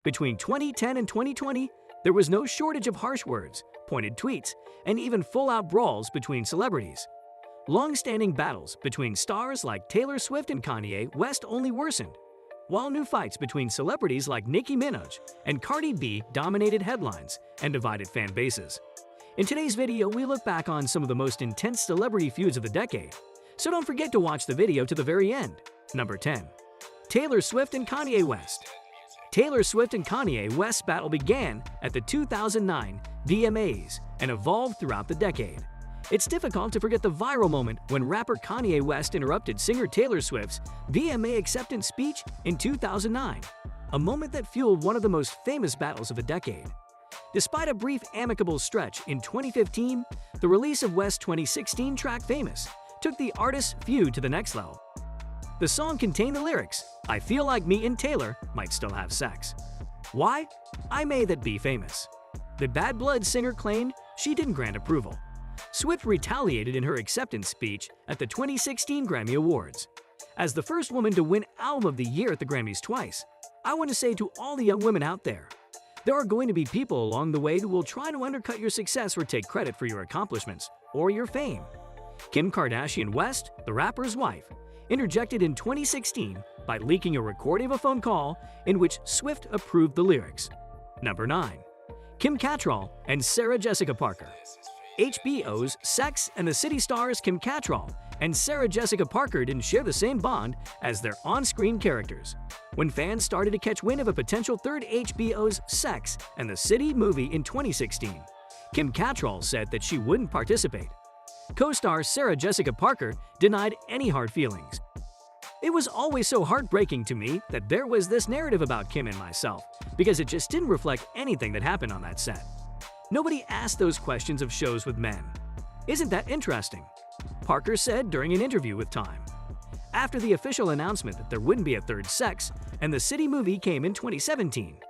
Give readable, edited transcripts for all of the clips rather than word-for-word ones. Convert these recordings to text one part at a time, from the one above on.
Between 2010 and 2020, there was no shortage of harsh words, pointed tweets, and even full-out brawls between celebrities. Long-standing battles between stars like Taylor Swift and Kanye West only worsened, while new fights between celebrities like Nicki Minaj and Cardi B dominated headlines and divided fan bases. In today's video, we look back on some of the most intense celebrity feuds of the decade, so don't forget to watch the video to the very end. Number 10. Taylor Swift and Kanye West. Taylor Swift and Kanye West's battle began at the 2009 VMAs and evolved throughout the decade. It's difficult to forget the viral moment when rapper Kanye West interrupted singer Taylor Swift's VMA acceptance speech in 2009, a moment that fueled one of the most famous battles of the decade. Despite a brief amicable stretch in 2015, the release of West's 2016 track Famous took the artist's feud to the next level. The song contained the lyrics, "I feel like me and Taylor might still have sex. Why? I may that be famous." The Bad Blood singer claimed she didn't grant approval. Swift retaliated in her acceptance speech at the 2016 Grammy Awards. As the first woman to win Album of the Year at the Grammys twice, I want to say to all the young women out there, there are going to be people along the way who will try to undercut your success or take credit for your accomplishments or your fame. Kim Kardashian West, the rapper's wife, interjected in 2016 by leaking a recording of a phone call in which Swift approved the lyrics. Number 9. Kim Cattrall and Sarah Jessica Parker. HBO's Sex and the City stars Kim Cattrall and Sarah Jessica Parker didn't share the same bond as their on-screen characters. When fans started to catch wind of a potential third HBO's Sex and the City movie in 2016, Kim Cattrall said that she wouldn't participate. Co-star Sarah Jessica Parker denied any hard feelings. "It was always so heartbreaking to me that there was this narrative about Kim and myself, because it just didn't reflect anything that happened on that set. Nobody asked those questions of shows with men. Isn't that interesting?" Parker said during an interview with Time. After the official announcement that there wouldn't be a third Sex and the City movie came in 2017,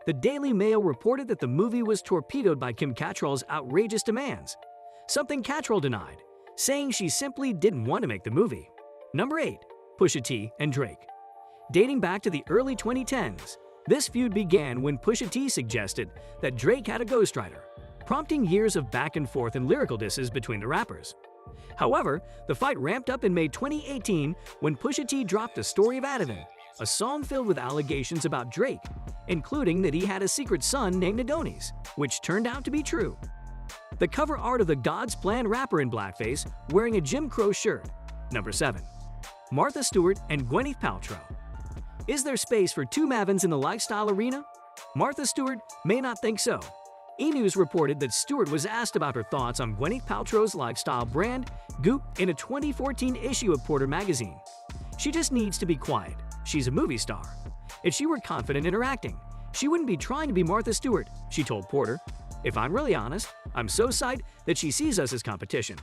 the Daily Mail reported that the movie was torpedoed by Kim Cattrall's outrageous demands, something Cattrall denied, saying she simply didn't want to make the movie. Number 8. Pusha T and Drake. Dating back to the early 2010s, this feud began when Pusha T suggested that Drake had a ghostwriter, prompting years of back and forth and lyrical disses between the rappers. However, the fight ramped up in May 2018 when Pusha T dropped "The Story of Ativan," a song filled with allegations about Drake, including that he had a secret son named Adonis, which turned out to be true. The cover art of the God's Plan rapper in blackface wearing a Jim Crow shirt. Number 7. Martha Stewart and Gwyneth Paltrow. Is there space for two Mavins in the lifestyle arena? Martha Stewart may not think so. E! News reported that Stewart was asked about her thoughts on Gwyneth Paltrow's lifestyle brand, Goop, in a 2014 issue of Porter magazine. "She just needs to be quiet. She's a movie star. If she were confident in her acting, she wouldn't be trying to be Martha Stewart," she told Porter. "If I'm really honest, I'm so psyched that she sees us as competition.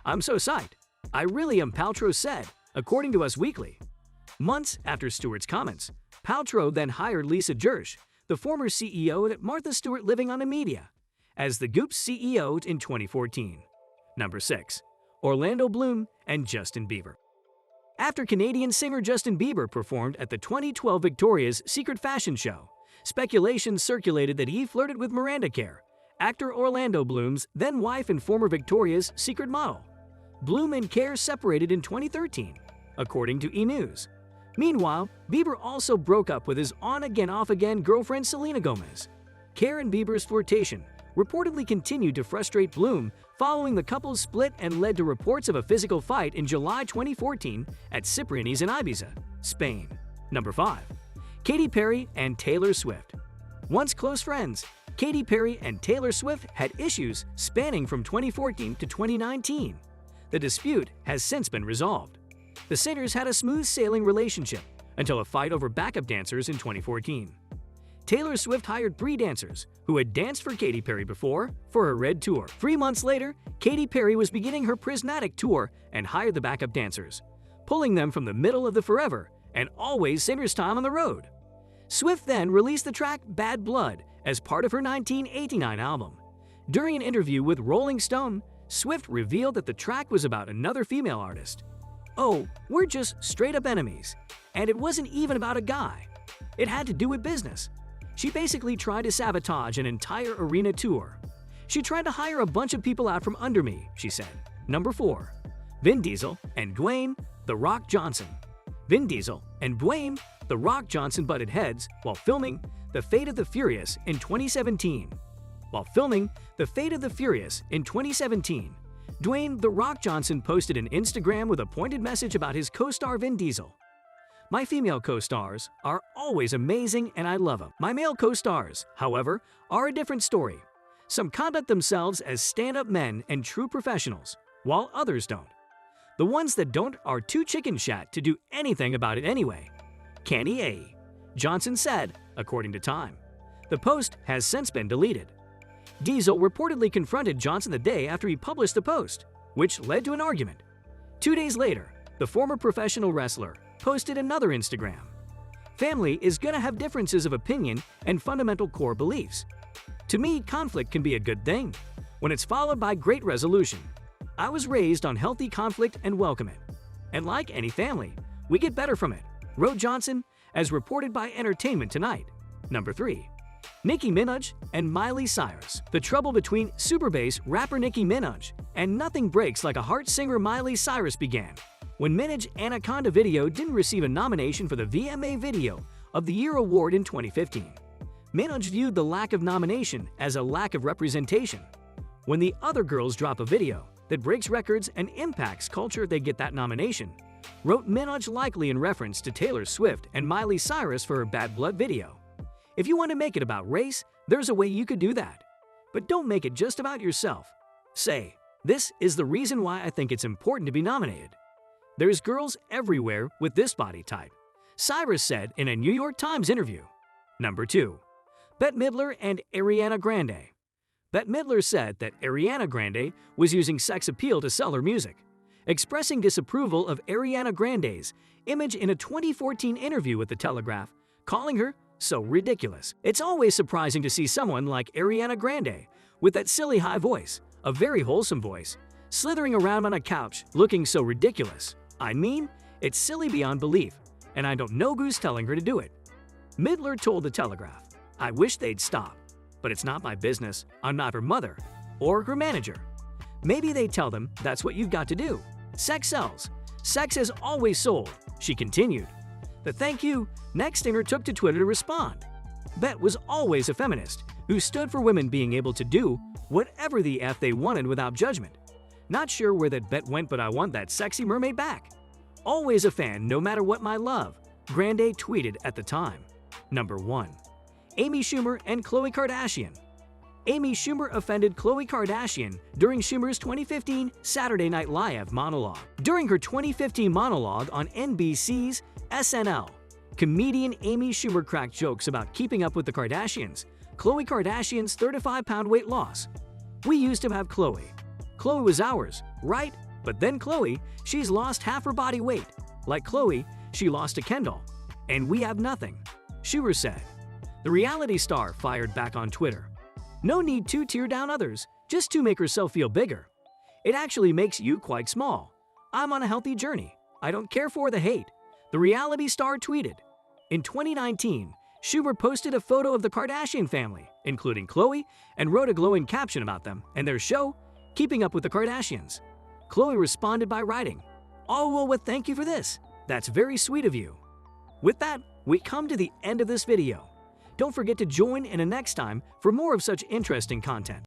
I'm so psyched. I really am," Paltrow said, according to Us Weekly. Months after Stewart's comments, Paltrow then hired Lisa Gersh, the former CEO at Martha Stewart Living on the Media, as the Goop's CEO in 2014. Number 6. Orlando Bloom and Justin Bieber. After Canadian singer Justin Bieber performed at the 2012 Victoria's Secret Fashion Show, speculation circulated that he flirted with Miranda Kerr, actor Orlando Bloom's then wife and former Victoria's Secret model. Bloom and Kerr separated in 2013, according to E! News. Meanwhile, Bieber also broke up with his on-again, off-again girlfriend Selena Gomez. Kerr and Bieber's flirtation reportedly continued to frustrate Bloom following the couple's split and led to reports of a physical fight in July 2014 at Cipriani's in Ibiza, Spain. Number 5. Katy Perry and Taylor Swift. Once close friends, Katy Perry and Taylor Swift had issues spanning from 2014 to 2019. The dispute has since been resolved. The singers had a smooth-sailing relationship until a fight over backup dancers in 2014. Taylor Swift hired 3 dancers who had danced for Katy Perry before for her Red Tour. 3 months later, Katy Perry was beginning her Prismatic Tour and hired the backup dancers, pulling them from the middle of the Forever and Always singers' time on the road. Swift then released the track Bad Blood as part of her 1989 album. During an interview with Rolling Stone, Swift revealed that the track was about another female artist. "Oh, we're just straight-up enemies. And it wasn't even about a guy. It had to do with business. She basically tried to sabotage an entire arena tour. She tried to hire a bunch of people out from under me, she said. Number 4. Vin Diesel and Dwayne "The Rock" Johnson. Vin Diesel and Dwayne "The Rock" Johnson butted heads while filming The Fate of the Furious in 2017. While filming The Fate of the Furious in 2017, Dwayne "The Rock" Johnson posted an Instagram with a pointed message about his co-star Vin Diesel. "My female co-stars are always amazing and I love them. My male co-stars, however, are a different story. Some conduct themselves as stand-up men and true professionals, while others don't. The ones that don't are too chicken shat to do anything about it anyway." Kanye, Johnson said, according to Time. The post has since been deleted. Diesel reportedly confronted Johnson the day after he published the post, which led to an argument. 2 days later, the former professional wrestler posted another Instagram. "Family is gonna have differences of opinion and fundamental core beliefs. To me, conflict can be a good thing when it's followed by great resolution. I was raised on healthy conflict and welcome it. And like any family, we get better from it," wrote Johnson, as reported by Entertainment Tonight. Number 3. Nicki Minaj and Miley Cyrus. The trouble between super bass rapper Nicki Minaj and nothing breaks like a heart singer Miley Cyrus began when Minaj's Anaconda video didn't receive a nomination for the VMA Video of the Year award in 2015. Minaj viewed the lack of nomination as a lack of representation. When the other girls drop a video that breaks records and impacts culture, they get that nomination, wrote Minaj, likely in reference to Taylor Swift and Miley Cyrus for her Bad Blood video. "If you want to make it about race, there's a way you could do that. But don't make it just about yourself. Say, this is the reason why I think it's important to be nominated. There's girls everywhere with this body type," Cyrus said in a New York Times interview. Number 2. Bette Midler and Ariana Grande. Bette Midler said that Ariana Grande was using sex appeal to sell her music, expressing disapproval of Ariana Grande's image in a 2014 interview with The Telegraph, calling her "so ridiculous." "It's always surprising to see someone like Ariana Grande, with that silly high voice, a very wholesome voice, slithering around on a couch looking so ridiculous. I mean, it's silly beyond belief, and I don't know who's telling her to do it," Midler told The Telegraph. "I wish they'd stop, but it's not my business. I'm not her mother or her manager. Maybe they tell them that's what you've got to do. Sex sells. Sex has always sold," she continued. The "thank you" next singer took to Twitter to respond. Bette was always a feminist who stood for women being able to do whatever the F they wanted without judgment. "Not sure where that bet went, but I want that sexy mermaid back. Always a fan no matter what my love," Grande tweeted at the time. Number 1. Amy Schumer and Khloe Kardashian. Amy Schumer offended Khloe Kardashian during Schumer's 2015 Saturday Night Live monologue. During her 2015 monologue on NBC's SNL, comedian Amy Schumer cracked jokes about keeping up with the Kardashians, Khloe Kardashian's 35-pound weight loss. "We used to have Khloe. Khloe was ours, right? But then Khloe, she's lost half her body weight. Like Khloe, she lost to Kendall. And we have nothing," Schumer said. The reality star fired back on Twitter. "No need to tear down others, just to make herself feel bigger. It actually makes you quite small. I'm on a healthy journey. I don't care for the hate," the reality star tweeted. In 2019, Schumer posted a photo of the Kardashian family, including Khloe, and wrote a glowing caption about them and their show, Keeping Up with the Kardashians. Khloe responded by writing, "Oh, well, thank you for this. That's very sweet of you." With that, we come to the end of this video. Don't forget to join in a next time for more of such interesting content.